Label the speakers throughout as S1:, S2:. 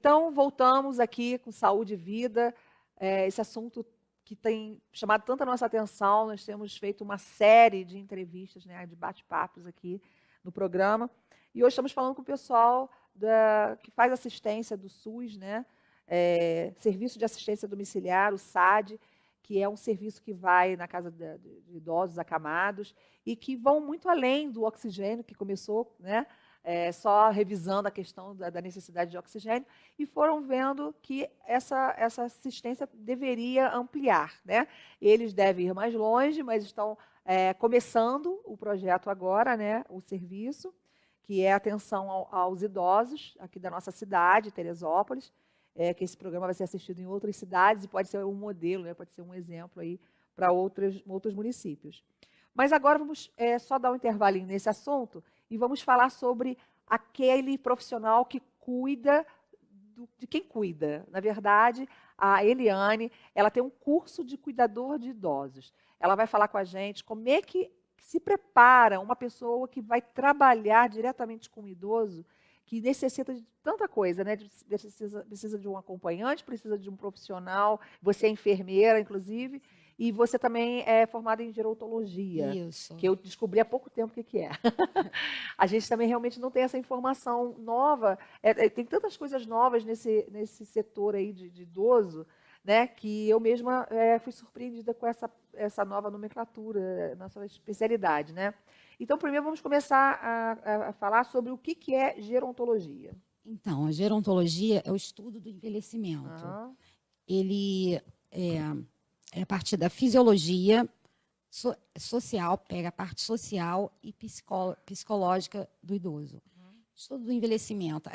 S1: Então, voltamos aqui com saúde e vida, esse assunto que tem chamado tanta nossa atenção. Nós temos feito uma série de entrevistas, né, de bate-papos aqui no programa, e hoje estamos falando com o pessoal que faz assistência do SUS, né, Serviço de Assistência Domiciliar, o SAD, que é um serviço que vai na casa de idosos acamados e que vão muito além do oxigênio, que começou, né, só revisando a questão da necessidade de oxigênio, e foram vendo que essa assistência deveria ampliar, né? Eles devem ir mais longe, mas estão começando o projeto agora, né, o serviço, que é atenção aos idosos aqui da nossa cidade, Teresópolis, que esse programa vai ser assistido em outras cidades e pode ser um modelo, né, pode ser um exemplo aí para outros municípios. Mas agora vamos só dar um intervalinho nesse assunto e vamos falar sobre aquele profissional que cuida de quem cuida. Na verdade, a Eliane, ela tem um curso de cuidador de idosos. Ela vai falar com a gente como é que se prepara uma pessoa que vai trabalhar diretamente com o idoso, que necessita de tanta coisa, né? Precisa de um acompanhante, precisa de um profissional, você é enfermeira, inclusive, e você também é formada em gerontologia.
S2: Isso.
S1: Que eu descobri há pouco tempo o que é. A gente também realmente não tem essa informação nova, tem tantas coisas novas nesse setor aí de idoso, né, que eu mesma fui surpreendida com essa nova nomenclatura, nossa especialidade, né? Então, primeiro vamos começar a falar sobre o que é gerontologia.
S2: Então, a gerontologia é o estudo do envelhecimento. Ele é a partir da fisiologia social, pega a parte social e psicológica do idoso. Estudo do envelhecimento.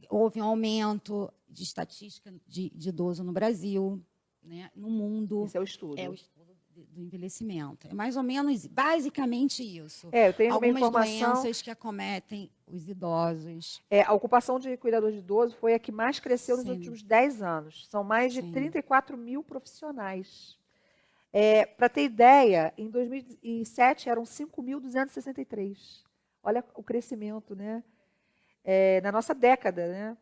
S2: Houve um aumento de estatística de idoso no Brasil, né, no mundo.
S1: Esse é o estudo.
S2: É o estudo do envelhecimento. É mais ou menos, basicamente isso.
S1: Eu tenho
S2: algumas
S1: uma informação...
S2: doenças que acometem os idosos.
S1: A ocupação de cuidador de idoso foi a que mais cresceu nos últimos 10 anos. São mais de 34 mil profissionais. Para ter ideia, em 2007 eram 5.263. Olha o crescimento, né? Na nossa década, né?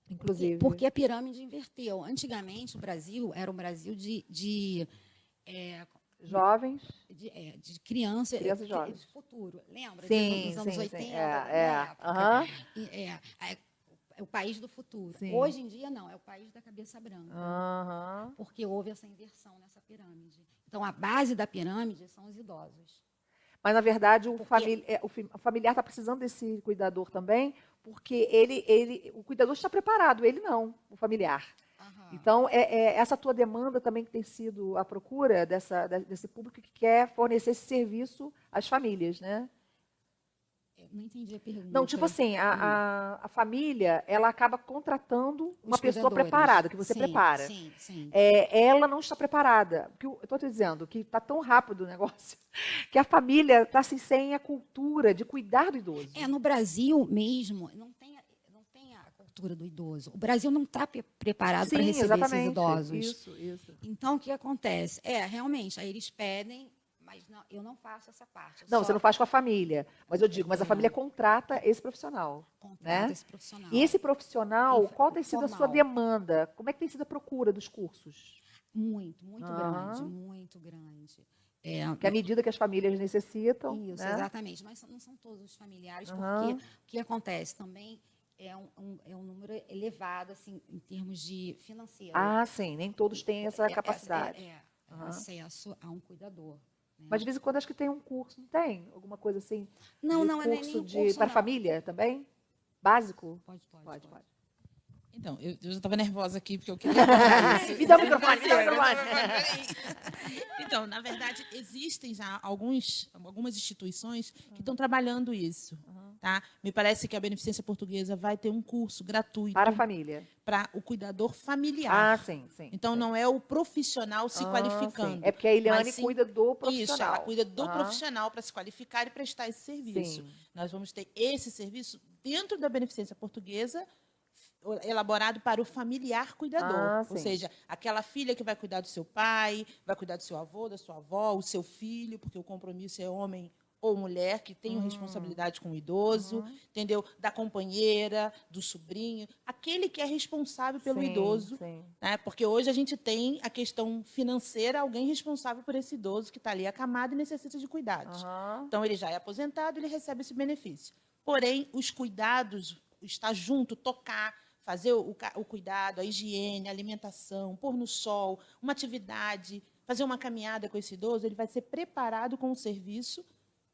S1: Inclusive.
S2: Porque a pirâmide inverteu. Antigamente, o Brasil era um Brasil de
S1: jovens.
S2: De crianças
S1: e jovens.
S2: De futuro. Lembra?
S1: Sim,
S2: dos anos 80, é o país do futuro.
S1: Sim.
S2: Hoje em dia, não. É o país da cabeça branca. Porque houve essa inversão nessa pirâmide. Então, a base da pirâmide são os idosos.
S1: Mas, na verdade, o familiar está precisando desse cuidador também, porque o cuidador está preparado, ele não, o familiar. Então, essa tua demanda também que tem sido a procura desse público que quer fornecer esse serviço às famílias, né?
S2: Eu não entendi a pergunta.
S1: Não, tipo assim, a família, ela acaba contratando uma pessoa preparada, que você prepara.
S2: Sim.
S1: Ela não está preparada. Eu estou te dizendo que está tão rápido o negócio, que a família está assim, sem a cultura de cuidar do idoso.
S2: No Brasil mesmo, não tem a cultura do idoso. O Brasil não está preparado para receber esses idosos.
S1: Isso.
S2: Então, o que acontece? Realmente, aí eles pedem... Mas não, eu não faço essa parte.
S1: Não, você não faz com a família. Mas eu digo, a família contrata esse profissional.
S2: Contrata, né? Esse profissional.
S1: E esse profissional, qual tem sido a sua demanda? Como é que tem sido a procura dos cursos?
S2: Muito grande, muito grande.
S1: Que à medida que as famílias necessitam.
S2: Isso,
S1: né?
S2: Exatamente. Mas não são todos os familiares, porque o que acontece também é um número elevado, assim, em termos de financeiro.
S1: Sim, nem todos têm essa capacidade.
S2: Acesso a um cuidador.
S1: Mas de vez em quando acho que tem um curso, não tem? Alguma coisa assim?
S2: Não é nem um curso
S1: para família também? Básico?
S2: Pode.
S3: Então, eu já estava nervosa aqui, porque eu queria falar isso.
S1: Me dá o microfone.
S3: Então, na verdade, existem já algumas instituições que estão trabalhando isso. Tá? Me parece que a Beneficência Portuguesa vai ter um curso gratuito
S1: para a família,
S3: para o cuidador familiar.
S1: Sim.
S3: Então, não é o profissional se qualificando.
S1: Sim. É porque a Eliane cuida do profissional.
S3: Isso, ela cuida do profissional para se qualificar e prestar esse serviço.
S1: Sim.
S3: Nós vamos ter esse serviço dentro da Beneficência Portuguesa, elaborado para o familiar cuidador. Ou seja, aquela filha que vai cuidar do seu pai, vai cuidar do seu avô, da sua avó, o seu filho, porque o compromisso é homem ou mulher que tenham responsabilidade com o idoso, entendeu? Da companheira, do sobrinho, aquele que é responsável pelo
S1: Sim,
S3: idoso,
S1: sim.
S3: né? Porque hoje a gente tem a questão financeira, alguém responsável por esse idoso que está ali acamado e necessita de cuidados.
S1: Aham.
S3: Então, ele já é aposentado, ele recebe esse benefício. Porém, os cuidados, estar junto, tocar, fazer o cuidado, a higiene, a alimentação, pôr no sol, uma atividade, fazer uma caminhada com esse idoso, ele vai ser preparado com o serviço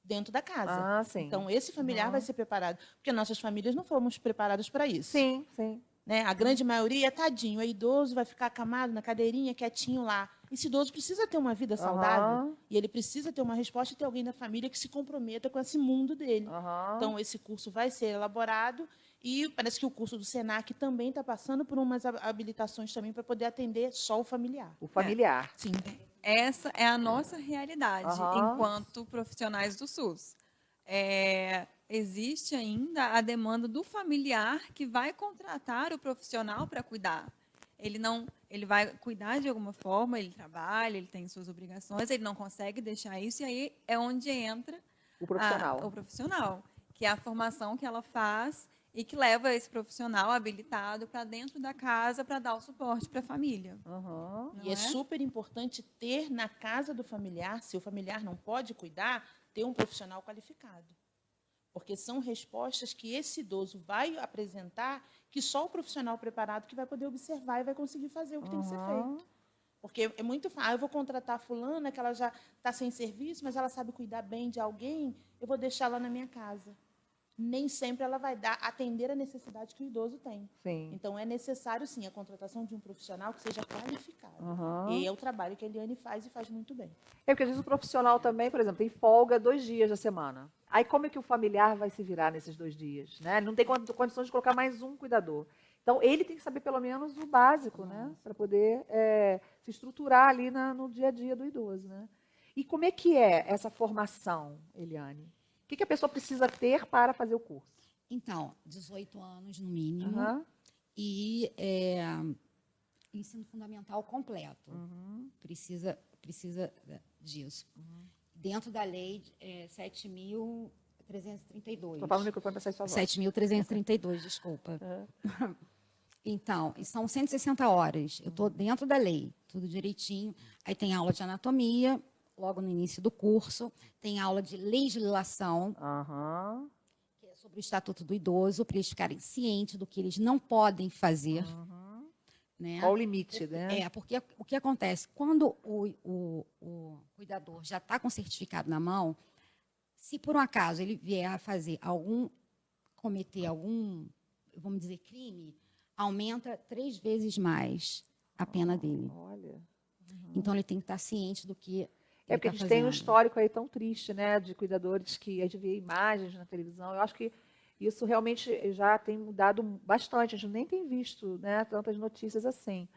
S3: dentro da casa.
S1: Ah, sim.
S3: Então, esse familiar vai ser preparado. Porque nossas famílias não fomos preparadas para isso.
S1: Sim, sim.
S3: Né? A grande maioria, tadinho, é idoso, vai ficar acamado na cadeirinha, quietinho lá. Esse idoso precisa ter uma vida saudável
S1: Aham.
S3: e ele precisa ter uma resposta e ter alguém da família que se comprometa com esse mundo dele.
S1: Aham.
S3: Então, esse curso vai ser elaborado e parece que o curso do SENAC também está passando por umas habilitações também para poder atender só o familiar.
S1: O familiar.
S3: Sim.
S4: Essa é a nossa realidade
S1: Aham.
S4: enquanto profissionais do SUS. Existe ainda a demanda do familiar que vai contratar o profissional para cuidar. Ele vai cuidar de alguma forma, ele trabalha, ele tem suas obrigações, ele não consegue deixar isso, e aí é onde entra
S1: O profissional.
S4: o profissional, que é a formação que ela faz e que leva esse profissional habilitado para dentro da casa para dar o suporte para a família.
S1: Aham.
S3: E é super importante ter na casa do familiar, se o familiar não pode cuidar, ter um profissional qualificado. Porque são respostas que esse idoso vai apresentar que só o profissional preparado que vai poder observar e vai conseguir fazer o que tem que ser feito. Porque é muito fácil. Eu vou contratar a fulana, que ela já está sem serviço, mas ela sabe cuidar bem de alguém, eu vou deixá-la na minha casa. Nem sempre ela vai atender a necessidade que o idoso tem.
S1: Sim.
S3: Então, é necessário, sim, a contratação de um profissional que seja qualificado.
S1: Aham.
S3: E é o trabalho que a Eliane faz e faz muito bem.
S1: É porque às vezes o profissional também, por exemplo, tem folga 2 dias da semana. Aí como é que o familiar vai se virar nesses 2 dias? Né? Ele não tem condições de colocar mais um cuidador. Então, ele tem que saber pelo menos o básico, né? Para poder se estruturar ali no dia a dia do idoso. Né? E como é que é essa formação, Eliane? O que a pessoa precisa ter para fazer o curso?
S2: Então, 18 anos no mínimo
S1: Aham.
S2: e ensino fundamental completo. Precisa disso. Dentro da lei 7.332.
S1: Vou falar no microfone para sair sua voz.
S2: 7.332, desculpa. Então, são 160 horas. Eu estou dentro da lei, tudo direitinho. Aí tem aula de anatomia, logo no início do curso. Tem aula de legislação,
S1: Aham.
S2: que é sobre o Estatuto do Idoso, para eles ficarem cientes do que eles não podem fazer. Né?
S1: Qual o limite, né?
S2: Porque o que acontece? Quando o cuidador já está com certificado na mão, se por um acaso ele vier a cometer algum, vamos dizer, crime, aumenta 3 vezes mais a pena dele.
S1: Olha.
S2: Então, ele tem que estar ciente do que
S1: É porque a gente tem um histórico aí tão triste, né, de cuidadores que a gente vê imagens na televisão. Eu acho que isso realmente já tem mudado bastante. A gente nem tem visto, né, tantas notícias assim.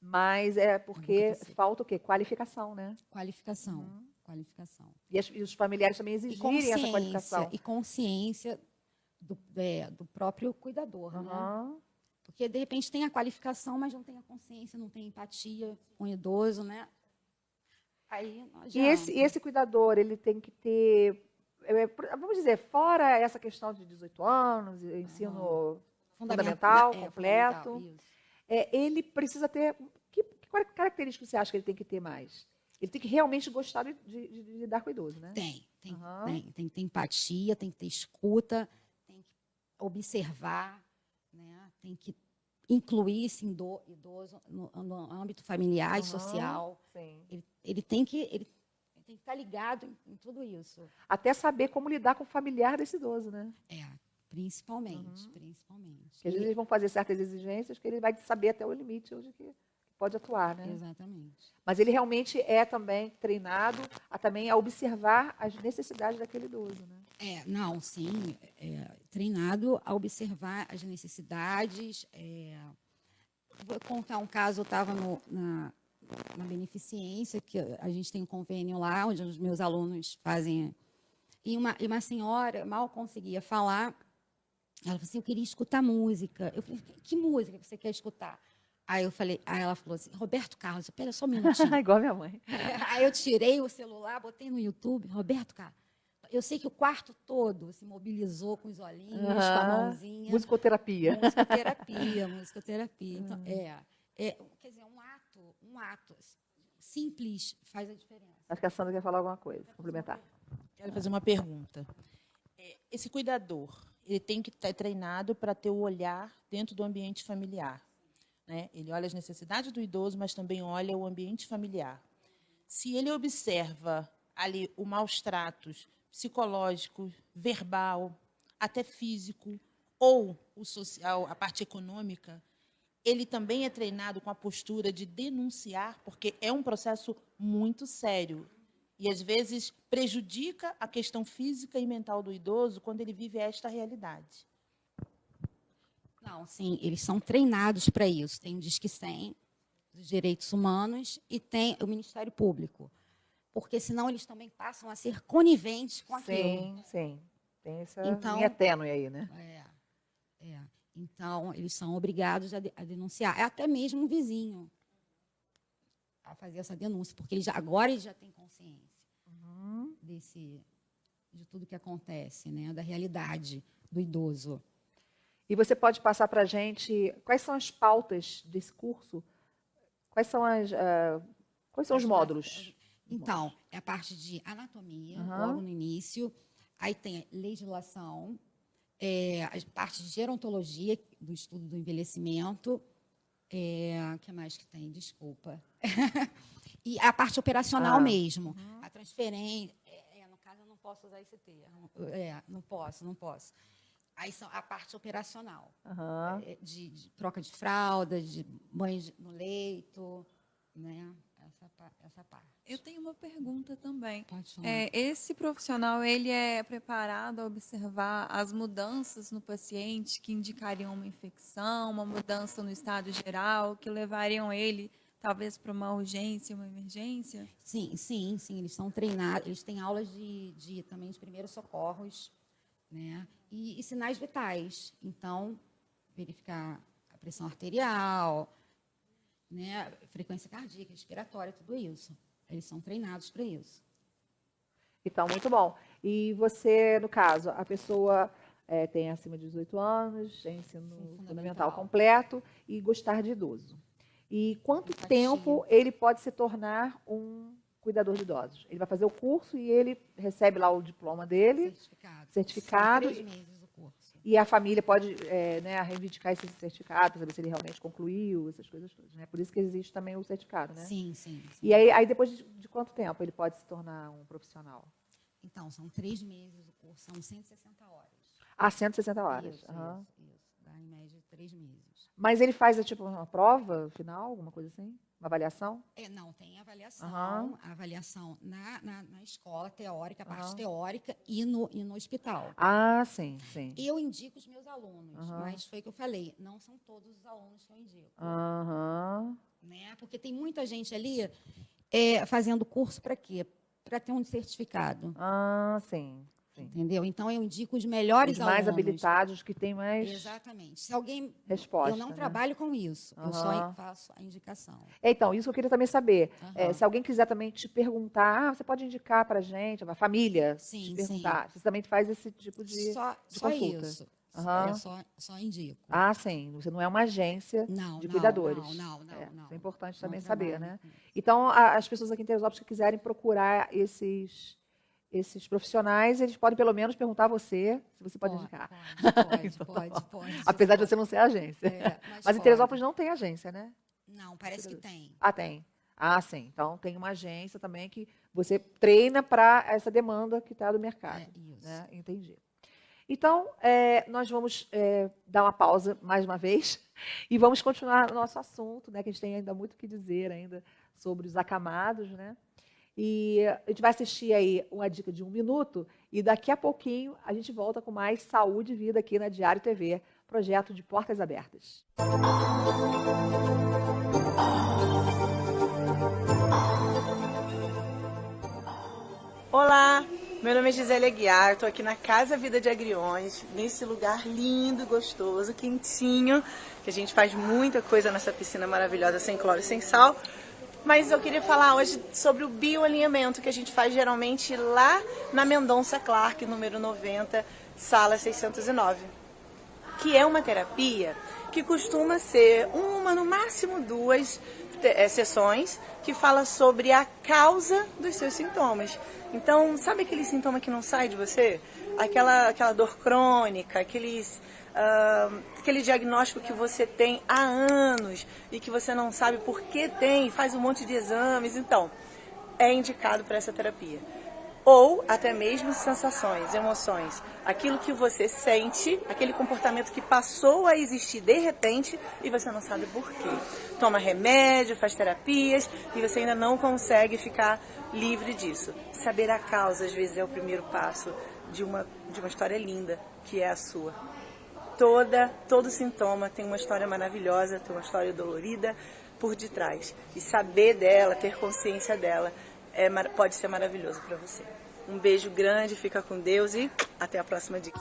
S1: Mas é porque falta o quê? Qualificação, né?
S2: Qualificação. Qualificação.
S1: E os familiares também exigirem essa qualificação.
S2: E consciência do próprio cuidador, né? Porque, de repente, tem a qualificação, mas não tem a consciência, não tem empatia com o idoso, né? Aí não adianta.
S1: E esse cuidador, ele tem que ter, vamos dizer, fora essa questão de 18 anos, ensino fundamental, completo,
S2: fundamental,
S1: ele precisa ter, que características você acha que ele tem que ter mais? Ele tem que realmente gostar de lidar com o idoso, né?
S2: Tem que ter empatia, tem que ter escuta, tem que observar, né? Tem que incluir esse idoso no âmbito familiar e social.
S1: Sim.
S2: Ele tem que estar ligado em tudo isso.
S1: Até saber como lidar com o familiar desse idoso, né?
S2: Principalmente.
S1: Porque às vezes eles vão fazer certas exigências que ele vai saber até o limite onde que pode atuar, né?
S2: Exatamente.
S1: Mas ele realmente é também treinado também a observar as necessidades daquele idoso, né?
S2: Treinado a observar as necessidades. Vou contar um caso, eu estava na beneficência, que a gente tem um convênio lá, onde os meus alunos fazem. E uma senhora mal conseguia falar, ela falou assim, eu queria escutar música. Eu falei, que música você quer escutar? Aí ela falou assim, Roberto Carlos, espera só um minutinho.
S1: Igual a minha mãe.
S2: Aí eu tirei o celular, botei no YouTube, Roberto Carlos. Eu sei que o quarto todo se mobilizou com os olhinhos, com a mãozinha.
S1: Musicoterapia.
S2: Musicoterapia. Então, quer dizer, um ato simples faz a diferença.
S1: Acho que a Sandra quer falar alguma coisa, complementar.
S3: Quero fazer uma pergunta. Esse cuidador, ele tem que estar treinado para ter o olhar dentro do ambiente familiar, né? Ele olha as necessidades do idoso, mas também olha o ambiente familiar. Se ele observa ali o maus tratos psicológico, verbal, até físico, ou o social, a parte econômica, ele também é treinado com a postura de denunciar, porque é um processo muito sério. E, às vezes, prejudica a questão física e mental do idoso quando ele vive esta realidade.
S2: Não, sim, eles são treinados para isso. Tem o Disque 100, dos direitos humanos, e tem o Ministério Público. Porque, senão, eles também passam a ser coniventes com aquilo.
S1: Sim. Tem essa linha tênue aí, né?
S2: Então, eles são obrigados a denunciar. É até mesmo um vizinho a fazer essa denúncia, porque agora ele já tem consciência de tudo que acontece, né? Da realidade do idoso.
S1: E você pode passar para a gente quais são as pautas desse curso? Quais são os módulos?
S2: Então, é a parte de anatomia, logo no início. Aí tem legislação, a parte de gerontologia, do estudo do envelhecimento. O que mais que tem? Desculpa. E a parte operacional mesmo. A transferência. No caso, eu não posso usar esse termo. Não posso. Aí são a parte operacional. De troca de fralda, de banho no leito, né? Essa parte.
S4: Eu tenho uma pergunta também.
S2: Pode falar.
S4: Esse profissional, ele é preparado a observar as mudanças no paciente que indicariam uma infecção, uma mudança no estado geral, que levariam ele, talvez, para uma urgência, uma emergência?
S2: Sim. Eles são treinados, eles têm aulas também de primeiros socorros, né? E sinais vitais. Então, verificar a pressão arterial, né? Frequência cardíaca, respiratória, tudo isso. Eles são treinados para isso.
S1: Então, muito bom. E você, no caso, a pessoa tem acima de 18 anos, tem ensino fundamental completo e gostar de idoso. E quanto tempo ele pode se tornar um cuidador de idosos? Ele vai fazer o curso e ele recebe lá o diploma dele, certificado.
S2: São 3 meses o curso.
S1: E a família pode reivindicar esse certificado para saber se ele realmente concluiu, essas coisas todas, né? Por isso que existe também o certificado, né?
S2: Sim.
S1: E aí depois de quanto tempo ele pode se tornar um profissional?
S2: Então, são 3 meses o curso, são 160 horas.
S1: 160 horas.
S2: Isso. Dá em média 3 meses.
S1: Mas ele faz, uma prova final, alguma coisa assim? Uma avaliação?
S2: Não, tem avaliação. A avaliação na escola teórica, a parte teórica e no hospital.
S1: Sim.
S2: Eu indico os meus alunos, mas foi o que eu falei, não são todos os alunos que eu indico. Né? Porque tem muita gente ali fazendo curso para quê? Para ter um certificado.
S1: Sim.
S2: Entendeu? Então, eu indico os melhores alunos.
S1: Os mais habilitados, que têm mais...
S2: Exatamente. Se alguém...
S1: resposta.
S2: Eu não trabalho com isso. Eu só faço a indicação.
S1: Então, isso eu queria também saber. Se alguém quiser também te perguntar, você pode indicar para a gente, a família, te perguntar. Você também faz esse tipo de consulta.
S2: Isso. Eu só indico.
S1: Sim. Você não é uma agência de cuidadores.
S2: Não.
S1: Isso é importante também saber, né? Então, as pessoas aqui em Teresópolis que quiserem procurar esses profissionais, eles podem pelo menos perguntar a você se você pode indicar.
S2: Pode.
S1: Apesar de você não ser agência. Mas em Teresópolis não tem agência, né?
S2: Não, parece que tem.
S1: Tem. Sim. Então tem uma agência também que você treina para essa demanda que está do mercado.
S2: Isso.
S1: Né? Entendi. Então, nós vamos dar uma pausa mais uma vez e vamos continuar o nosso assunto, né? Que a gente tem ainda muito o que dizer ainda sobre os acamados, né? E a gente vai assistir aí uma dica de 1 minuto e daqui a pouquinho a gente volta com mais Saúde e Vida aqui na Diário TV, projeto de Portas Abertas.
S5: Olá, meu nome é Gisele Aguiar, estou aqui na Casa Vida de Agriões, nesse lugar lindo, gostoso, quentinho, que a gente faz muita coisa nessa piscina maravilhosa, sem cloro e sem sal. Mas eu queria falar hoje sobre o bioalinhamento que a gente faz geralmente lá na Mendonça Clark, número 90, sala 609. Que é uma terapia que costuma ser uma, no máximo 2 sessões, que fala sobre a causa dos seus sintomas. Então, sabe aquele sintoma que não sai de você? Aquela dor crônica, aquele diagnóstico que você tem há anos e que você não sabe por que tem, faz um monte de exames. Então, é indicado para essa terapia. Ou até mesmo sensações, emoções. Aquilo que você sente, aquele comportamento que passou a existir de repente e você não sabe por quê. Toma remédio, faz terapias e você ainda não consegue ficar livre disso. Saber a causa, às vezes, é o primeiro passo de uma história linda, que é a sua. Todo sintoma tem uma história maravilhosa, tem uma história dolorida por detrás. E saber dela, ter consciência dela, pode ser maravilhoso para você. Um beijo grande, fica com Deus e até a próxima dica.